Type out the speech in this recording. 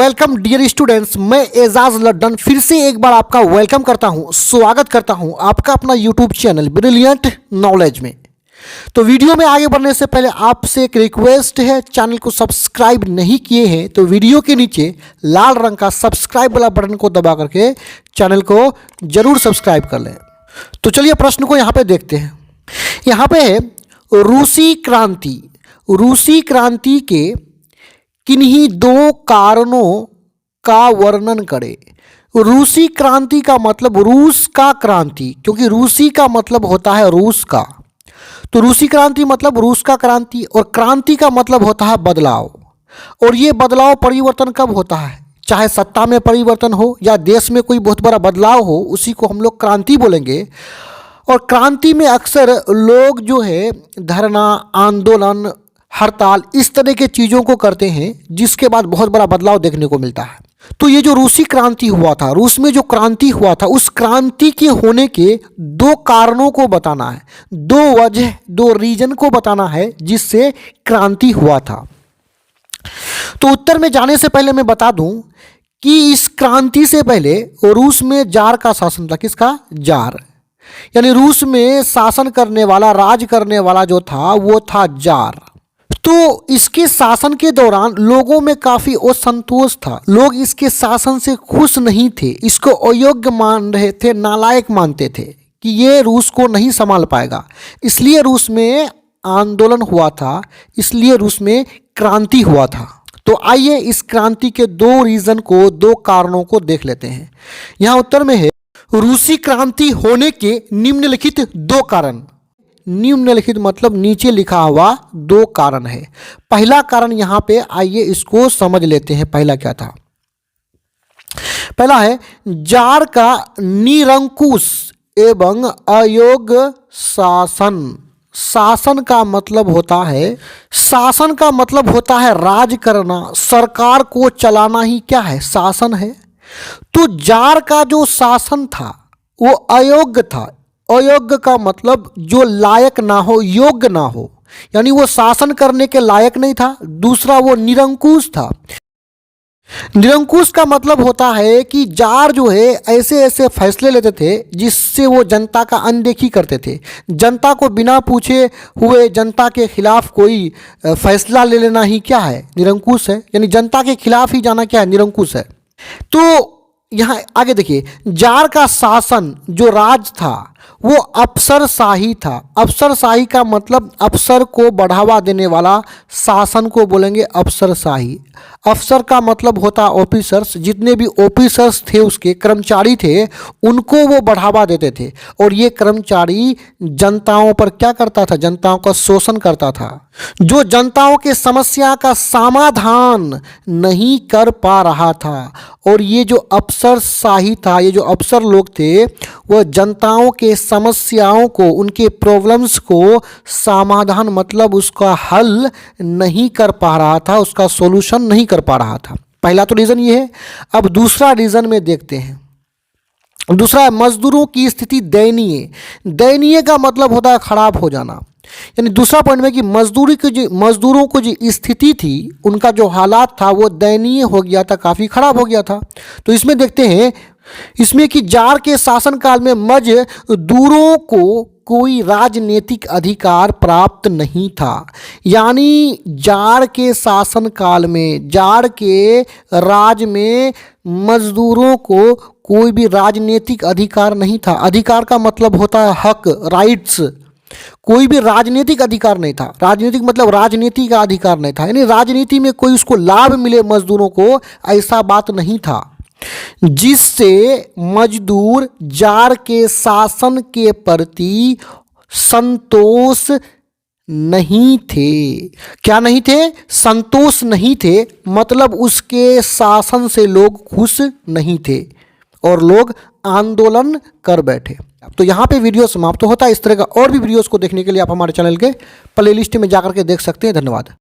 Welcome dear students, मैं एजाज लड्डन फिर से एक बार आपका वेलकम करता हूं, स्वागत करता हूं आपका अपना यूट्यूब चैनल ब्रिलियंट नॉलेज में। तो वीडियो में आगे बढ़ने से पहले आपसे एक रिक्वेस्ट है, चैनल को सब्सक्राइब नहीं किए हैं तो वीडियो के नीचे लाल रंग का सब्सक्राइब वाला बटन को दबा करके चैनल को जरूर सब्सक्राइब कर लें। तो चलिए प्रश्न को यहाँ पे देखते हैं। यहाँ पे है रूसी क्रांति। रूसी क्रांति के किन्हीं दो कारणों का वर्णन करें। रूसी क्रांति का मतलब रूस का क्रांति, क्योंकि रूसी का मतलब होता है रूस का, तो रूसी क्रांति मतलब रूस का क्रांति, और क्रांति का मतलब होता है बदलाव। और ये बदलाव परिवर्तन कब होता है, चाहे सत्ता में परिवर्तन हो या देश में कोई बहुत बड़ा बदलाव हो, उसी को हम लोग क्रांति बोलेंगे। और क्रांति में अक्सर लोग जो है धरना, आंदोलन, हड़ताल, इस तरह के चीज़ों को करते हैं जिसके बाद बहुत बड़ा बदलाव देखने को मिलता है। तो ये जो रूसी क्रांति हुआ था, रूस में जो क्रांति हुआ था, उस क्रांति के होने के दो कारणों को बताना है, दो वजह, दो रीजन को बताना है जिससे क्रांति हुआ था। तो उत्तर में जाने से पहले मैं बता दूं कि इस क्रांति से पहले रूस में जार का शासन था। किसका? जार, यानी रूस में शासन करने वाला, राज करने वाला जो था वो था जार। तो इसके शासन के दौरान लोगों में काफ़ी असंतोष था। लोग इसके शासन से खुश नहीं थे, इसको अयोग्य मान रहे थे, नालायक मानते थे कि ये रूस को नहीं संभाल पाएगा। इसलिए रूस में आंदोलन हुआ था, इसलिए रूस में क्रांति हुआ था। तो आइए इस क्रांति के दो रीजन को, दो कारणों को देख लेते हैं। यहाँ उत्तर में है रूसी क्रांति होने के निम्नलिखित दो कारण। निम्नलिखित मतलब नीचे लिखा हुआ दो कारण है। पहला कारण यहाँ पे आइए इसको समझ लेते हैं। पहला क्या था? पहला है जार का निरंकुश एवं अयोग्य शासन। शासन का मतलब होता है, शासन का मतलब होता है राज करना, सरकार को चलाना ही क्या है? शासन है। तो जार का जो शासन था वो अयोग्य था। अयोग्य का मतलब जो लायक ना हो, योग्य ना हो, यानी वो शासन करने के लायक नहीं था। दूसरा वो निरंकुश था। निरंकुश का मतलब होता है कि जार जो है ऐसे ऐसे फैसले लेते थे जिससे वो जनता का अनदेखी करते थे। जनता को बिना पूछे हुए जनता के खिलाफ कोई फैसला ले लेना ही क्या है? निरंकुश है। यानी जनता के खिलाफ ही जाना क्या है? निरंकुश है। तो यहाँ आगे देखिए, जार का शासन जो राज था वो अफसरशाही था। अफसरशाही का मतलब अफसर को बढ़ावा देने वाला शासन को बोलेंगे अफसरशाही। अफसर का मतलब होता ऑफिसर्स। जितने भी ऑफिसर्स थे, उसके कर्मचारी थे, उनको वो बढ़ावा देते थे। और ये कर्मचारी जनताओं पर क्या करता था? जनताओं का शोषण करता था। जो जनताओं के समस्या का समाधान नहीं कर पा रहा था। और ये जो अफसरशाही था, ये जो अफसर लोग थे, वह जनताओं के समस्याओं को, उनके प्रॉब्लम्स को समाधान मतलब उसका हल नहीं कर पा रहा था, उसका सॉल्यूशन नहीं कर पा रहा था। पहला तो रीज़न ये है। अब दूसरा रीज़न में देखते हैं। दूसरा है मजदूरों की स्थिति दयनीय। दयनीय का मतलब होता है खराब हो जाना। यानी दूसरा पॉइंट में कि मजदूरों को जो स्थिति थी, उनका जो हालात था वो दयनीय हो गया था, काफ़ी खराब हो गया था। तो इसमें देखते हैं इसमें कि जार के शासनकाल में मजदूरों को कोई राजनीतिक अधिकार प्राप्त नहीं था। यानी जार के शासनकाल में, जार के राज में मजदूरों को कोई भी राजनीतिक अधिकार नहीं था। अधिकार का मतलब होता है हक, राइट्स। कोई भी राजनीतिक अधिकार नहीं था। राजनीतिक मतलब राजनीति का अधिकार नहीं था, यानी राजनीति में कोई उसको लाभ मिले मजदूरों को, ऐसा बात नहीं था। जिससे मजदूर जार के शासन के प्रति संतोष नहीं थे। क्या नहीं थे? संतोष नहीं थे। मतलब उसके शासन से लोग खुश नहीं थे और लोग आंदोलन कर बैठे। तो यहाँ पे वीडियो समाप्त होता है। इस तरह का और भी वीडियोस को देखने के लिए आप हमारे चैनल के प्लेलिस्ट में जाकर के देख सकते हैं। धन्यवाद।